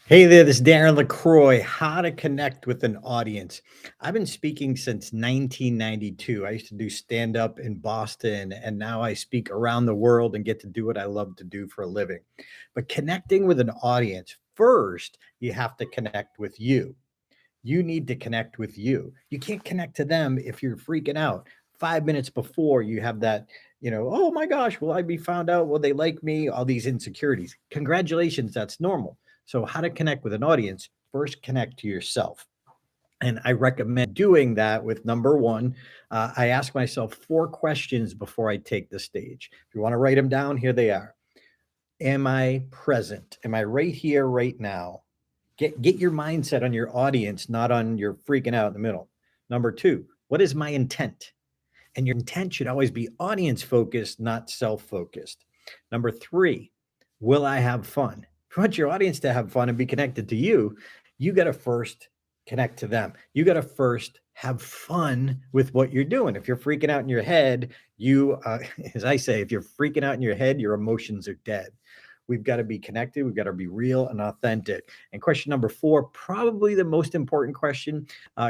Hey there, this is Darren LaCroix. How to connect with an audience. I've been speaking since 1992. I used to do stand up in Boston, and now I speak around the world and get to do what I love to do for a living. But connecting with an audience, first, you have to connect with you. You need to connect with you. You can't connect to them if you're freaking out 5 minutes before you have that, oh my gosh, will I be found out? Will they like me? All these insecurities. Congratulations, that's normal. So, how to connect with an audience? First, connect to yourself. And I recommend doing that with number one. I ask myself four questions before I take the stage. If you want to write them down, here they are. Am I present? Am I right here, right now? Get your mindset on your audience, not on your freaking out in the middle. Number two, what is my intent? And your intent should always be audience focused, not self focused. Number three, will I have fun? If you want your audience to have fun and be connected to you got to first connect to them. You got to first have fun with what you're doing. If you're freaking out in your head, as I say, if you're freaking out in your head, your emotions are dead. We've got to be connected. We've got to be real and authentic. And question number four, probably the most important question,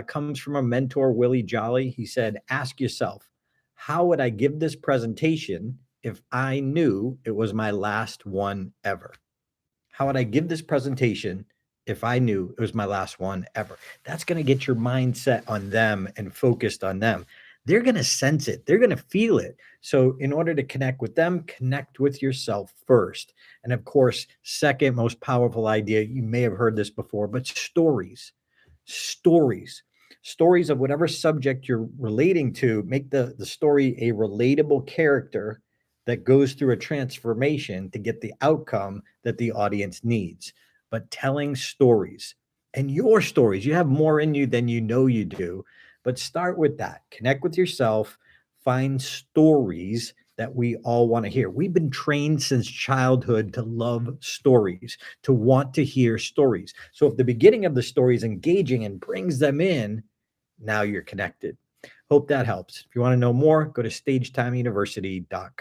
comes from a mentor, Willie Jolly. He said, ask yourself, how would I give this presentation if I knew it was my last one ever? How would I give this presentation if I knew it was my last one ever? That's going to get your mindset on them and focused on them. They're going to sense it, they're going to feel it. So, in order to connect with them, connect with yourself first. And of course, second most powerful idea, you may have heard this before, but stories stories of whatever subject you're relating to. Make the story a relatable character that goes through a transformation to get the outcome that the audience needs. But telling stories, and your stories, you have more in you than you know you do, but start with that. Connect with yourself, find stories that we all want to hear. We've been trained since childhood to love stories, to want to hear stories. So if the beginning of the story is engaging and brings them in, now you're connected. Hope that helps. If you want to know more, go to stagetimeuniversity.com.